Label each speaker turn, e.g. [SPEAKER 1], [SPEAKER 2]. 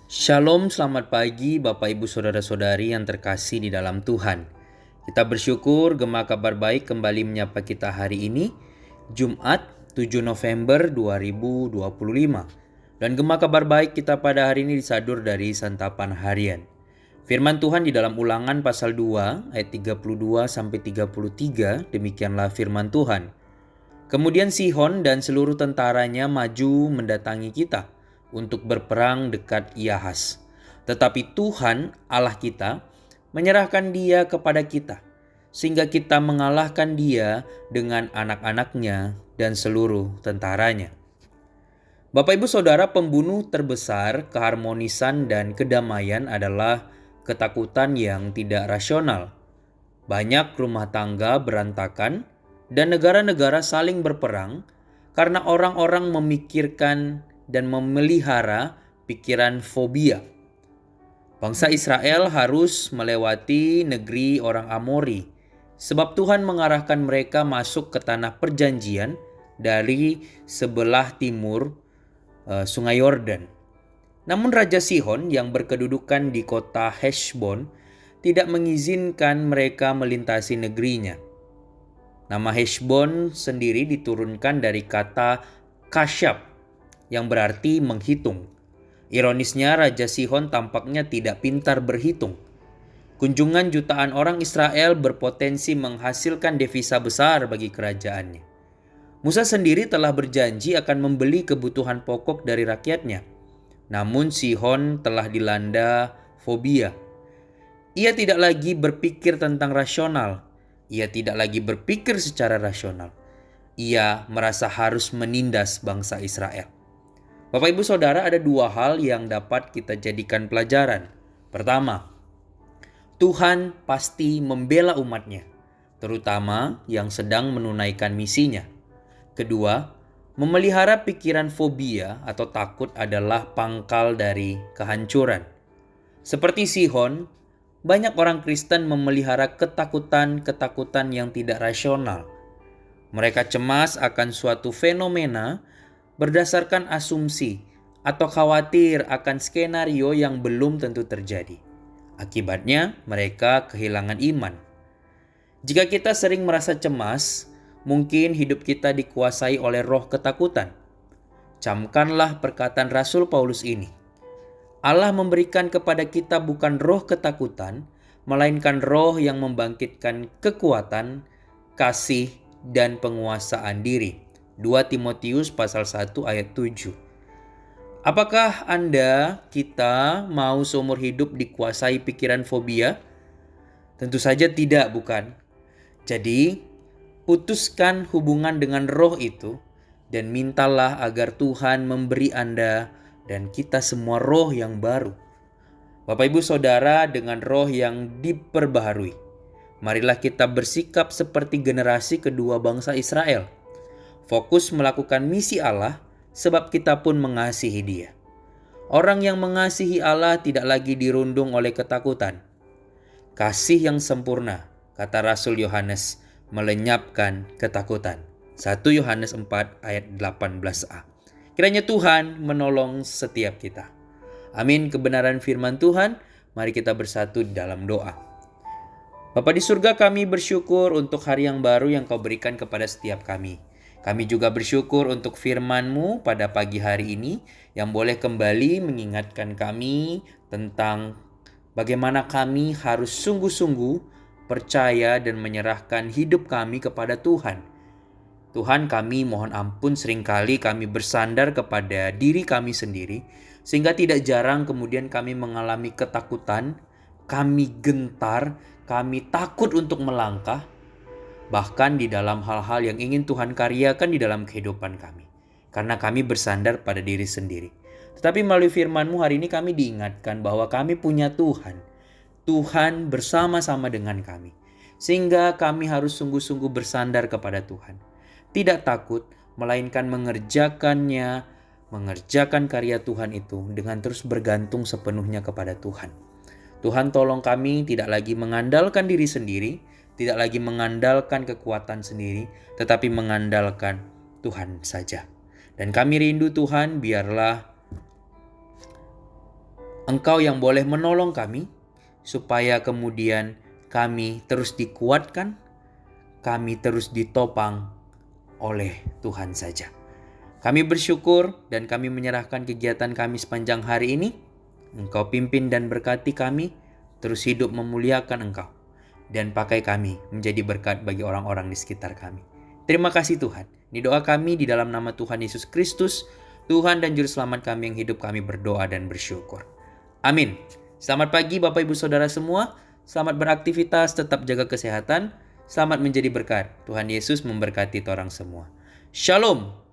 [SPEAKER 1] Shalom, selamat pagi Bapak Ibu Saudara-saudari yang terkasih di dalam Tuhan. Kita bersyukur Gema Kabar Baik kembali menyapa kita hari ini, Jumat 7 November 2025. Dan Gema Kabar Baik kita pada hari ini disadur dari santapan harian. Firman Tuhan di dalam Ulangan pasal 2 ayat 32 sampai 33, demikianlah firman Tuhan. Kemudian Sihon dan seluruh tentaranya maju mendatangi kita untuk berperang dekat Yahas. Tetapi Tuhan Allah kita menyerahkan dia kepada kita, sehingga kita mengalahkan dia dengan anak-anaknya dan seluruh tentaranya. Bapak Ibu Saudara, pembunuh terbesar keharmonisan dan kedamaian adalah ketakutan yang tidak rasional. Banyak rumah tangga berantakan dan negara-negara saling berperang karena orang-orang memikirkan dan memelihara pikiran fobia. Bangsa Israel harus melewati negeri orang Amori, sebab Tuhan mengarahkan mereka masuk ke tanah perjanjian dari sebelah timur Sungai Yordan. Namun Raja Sihon yang berkedudukan di kota Heshbon tidak mengizinkan mereka melintasi negerinya. Nama Heshbon sendiri diturunkan dari kata kasyab, yang berarti menghitung. Ironisnya, Raja Sihon tampaknya tidak pintar berhitung. Kunjungan jutaan orang Israel berpotensi menghasilkan devisa besar bagi kerajaannya. Musa sendiri telah berjanji akan membeli kebutuhan pokok dari rakyatnya. Namun Sihon telah dilanda fobia. Ia tidak lagi berpikir tentang rasional. Ia tidak lagi berpikir secara rasional. Ia merasa harus menindas bangsa Israel. Bapak Ibu Saudara, ada dua hal yang dapat kita jadikan pelajaran. Pertama, Tuhan pasti membela umatnya, terutama yang sedang menunaikan misinya. Kedua, memelihara pikiran fobia atau takut adalah pangkal dari kehancuran. Seperti Sihon, banyak orang Kristen memelihara ketakutan-ketakutan yang tidak rasional. Mereka cemas akan suatu fenomena berdasarkan asumsi atau khawatir akan skenario yang belum tentu terjadi. Akibatnya, mereka kehilangan iman. Jika kita sering merasa cemas, mungkin hidup kita dikuasai oleh roh ketakutan. Camkanlah perkataan Rasul Paulus ini. Allah memberikan kepada kita bukan roh ketakutan, melainkan roh yang membangkitkan kekuatan, kasih, dan penguasaan diri. 2 Timotius pasal 1 ayat 7. Apakah kita mau seumur hidup dikuasai pikiran fobia? Tentu saja tidak, bukan? Jadi, putuskan hubungan dengan roh itu dan mintalah agar Tuhan memberi Anda dan kita semua roh yang baru. Bapak Ibu Saudara, dengan roh yang diperbaharui, marilah kita bersikap seperti generasi kedua bangsa Israel. Fokus melakukan misi Allah sebab kita pun mengasihi Dia. Orang yang mengasihi Allah tidak lagi dirundung oleh ketakutan. Kasih yang sempurna, kata Rasul Yohanes, melenyapkan ketakutan. 1 Yohanes 4 ayat 18a. Kiranya Tuhan menolong setiap kita. Amin. Kebenaran firman Tuhan, mari kita bersatu dalam doa. Bapa di surga, kami bersyukur untuk hari yang baru yang Kau berikan kepada setiap kami. Kami juga bersyukur untuk firman-Mu pada pagi hari ini yang boleh kembali mengingatkan kami tentang bagaimana kami harus sungguh-sungguh percaya dan menyerahkan hidup kami kepada Tuhan. Tuhan, kami mohon ampun seringkali kami bersandar kepada diri kami sendiri, sehingga tidak jarang kemudian kami mengalami ketakutan, kami gentar, kami takut untuk melangkah, bahkan di dalam hal-hal yang ingin Tuhan karyakan di dalam kehidupan kami. Karena kami bersandar pada diri sendiri. Tetapi melalui firman-Mu hari ini kami diingatkan bahwa kami punya Tuhan. Tuhan bersama-sama dengan kami. Sehingga kami harus sungguh-sungguh bersandar kepada Tuhan. Tidak takut, melainkan mengerjakan karya Tuhan itu dengan terus bergantung sepenuhnya kepada Tuhan. Tuhan, tolong kami tidak lagi mengandalkan diri sendiri, tidak lagi mengandalkan kekuatan sendiri, tetapi mengandalkan Tuhan saja. Dan kami rindu Tuhan, biarlah Engkau yang boleh menolong kami, supaya kemudian kami terus dikuatkan, kami terus ditopang oleh Tuhan saja. Kami bersyukur dan kami menyerahkan kegiatan kami sepanjang hari ini. Engkau pimpin dan berkati kami, terus hidup memuliakan Engkau, dan pakai kami menjadi berkat bagi orang-orang di sekitar kami. Terima kasih Tuhan. Ini doa kami di dalam nama Tuhan Yesus Kristus, Tuhan dan Juru Selamat kami yang hidup, kami berdoa dan bersyukur. Amin. Selamat pagi Bapak Ibu Saudara semua. Selamat beraktivitas, tetap jaga kesehatan. Selamat menjadi berkat. Tuhan Yesus memberkati orang semua. Shalom.